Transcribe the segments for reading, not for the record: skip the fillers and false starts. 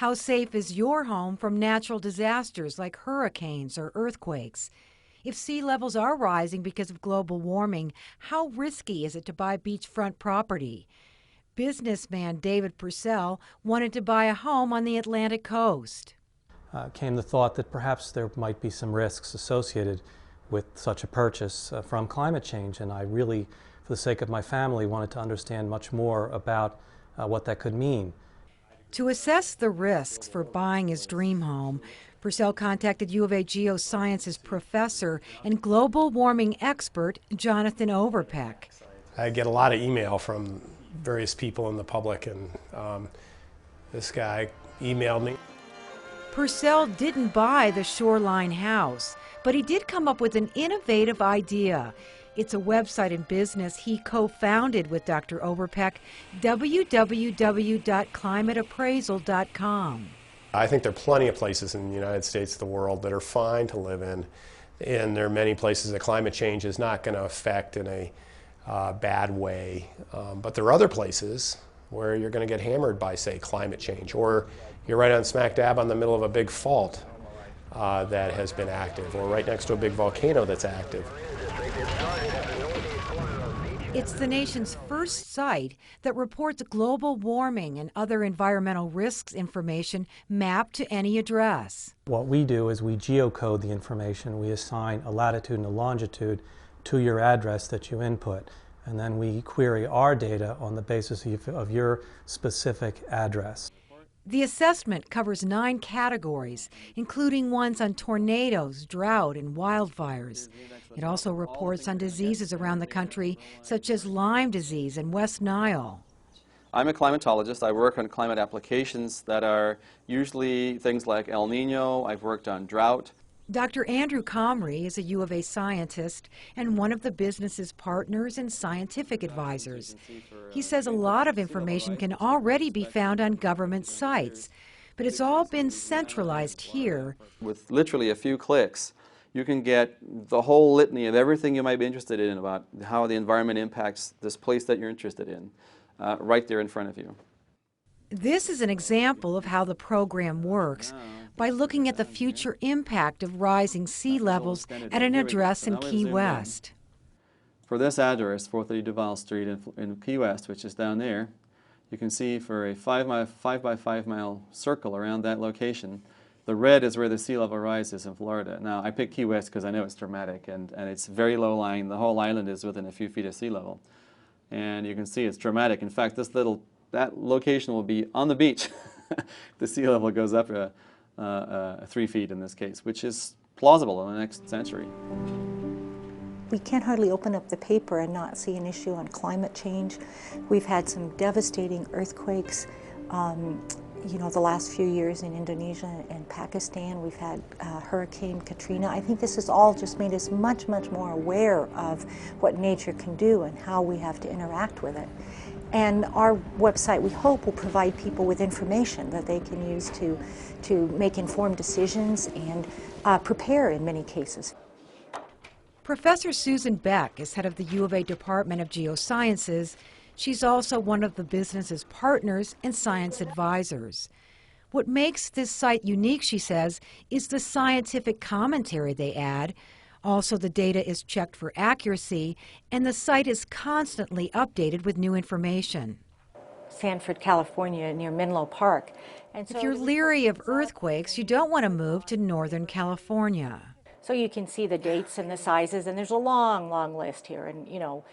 How safe is your home from natural disasters like hurricanes or earthquakes? If sea levels are rising because of global warming, how risky is it to buy beachfront property? Businessman David Purcell wanted to buy a home on the Atlantic coast. Came the thought that perhaps there might be some risks associated with such a purchase from climate change, and I really, for the sake of my family, wanted to understand much more about what that could mean. To assess the risks for buying his dream home, Purcell contacted U of A Geosciences professor and global warming expert Jonathan Overpeck. I get a lot of email from various people in the public, and this guy emailed me. Purcell didn't buy the shoreline house, but he did come up with an innovative idea. It's a website and business he co-founded with Dr. Overpeck, www.climateappraisal.com. I think there are plenty of places in the United States, the world, that are fine to live in, and there are many places that climate change is not going to affect in a bad way. But there are other places where you're going to get hammered by, say, climate change, or you're right on smack dab on the middle of a big fault that has been active, or right next to a big volcano that's active. It's the nation's first site that reports global warming and other environmental risks information mapped to any address. What we do is we geocode the information. We assign a latitude and a longitude to your address that you input, and then we query our data on the basis of your specific address. The assessment covers 9 categories, including ones on tornadoes, drought, and wildfires. It also reports on diseases around the country, such as Lyme disease and West Nile. I'm a climatologist. I work on climate applications that are usually things like El Nino. I've worked on drought. Dr. Andrew Comrie is a U of A scientist and one of the business's partners and scientific advisors. He says a lot of information can already be found on government sites, but it's all been centralized here. With literally a few clicks, you can get the whole litany of everything you might be interested in about how the environment impacts this place that you're interested in, right there in front of you. This is an example of how the program works by looking at the future impact of rising sea levels at an address in Key West. For this address, 430 Duval Street in Key West, which is down there, you can see for a 5 by 5 mile circle around that location, the red is where the sea level rises in Florida. Now, I picked Key West because I know it's dramatic, and it's very low lying. The whole island is within a few feet of sea level. And you can see it's dramatic. In fact, that location will be on the beach. The sea level goes up 3 feet in this case, which is plausible in the next century. We can't hardly open up the paper and not see an issue on climate change. We've had some devastating earthquakes, the last few years in Indonesia and Pakistan. We've had Hurricane Katrina. I think this has all just made us much, much more aware of what nature can do and how we have to interact with it. And our website, we hope, will provide people with information that they can use to make informed decisions and prepare in many cases. Professor Susan Beck is head of the U of A Department of Geosciences. She's also one of the business's partners and science advisors. What makes this site unique, she says, is the scientific commentary they add. Also, the data is checked for accuracy, and the site is constantly updated with new information. Sanford, California, near Menlo Park. And so if you're leery of earthquakes, you don't want to move to Northern California. So you can see the dates and the sizes, and there's a long, long list here, and you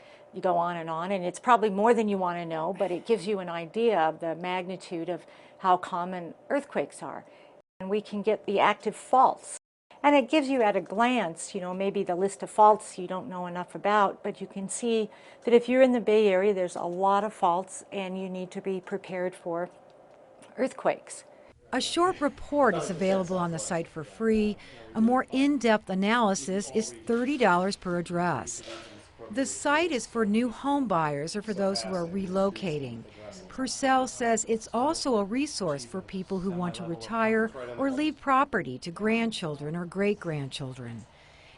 go on, and it's probably more than you want to know, but it gives you an idea of the magnitude of how common earthquakes are. And we can get the active faults. And it gives you at a glance, maybe the list of faults you don't know enough about, but you can see that if you're in the Bay Area, there's a lot of faults and you need to be prepared for earthquakes. A short report is available on the site for free. A more in-depth analysis is $30 per address. The site is for new home buyers or for those who are relocating. Purcell says it's also a resource for people who want to retire or leave property to grandchildren or great-grandchildren.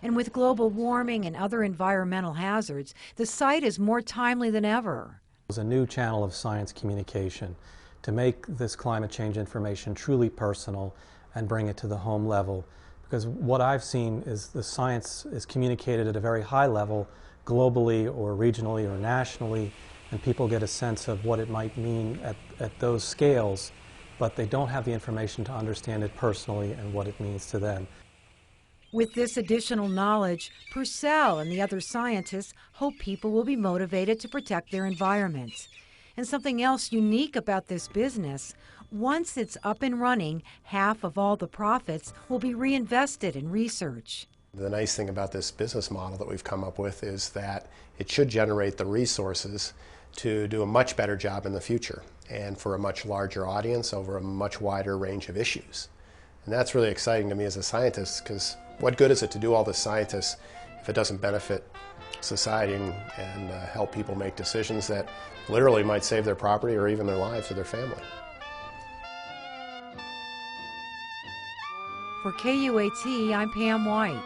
And with global warming and other environmental hazards, the site is more timely than ever. It was a new channel of science communication to make this climate change information truly personal and bring it to the home level. Because what I've seen is the science is communicated at a very high level, globally or regionally or nationally, and people get a sense of what it might mean at those scales, but they don't have the information to understand it personally and what it means to them. With this additional knowledge, Purcell and the other scientists hope people will be motivated to protect their environments. And something else unique about this business, once it's up and running, half of all the profits will be reinvested in research. The nice thing about this business model that we've come up with is that it should generate the resources to do a much better job in the future and for a much larger audience over a much wider range of issues. And that's really exciting to me as a scientist, because what good is it to do all this science if it doesn't benefit society and help people make decisions that literally might save their property or even their lives or their family. For KUAT, I'm Pam White.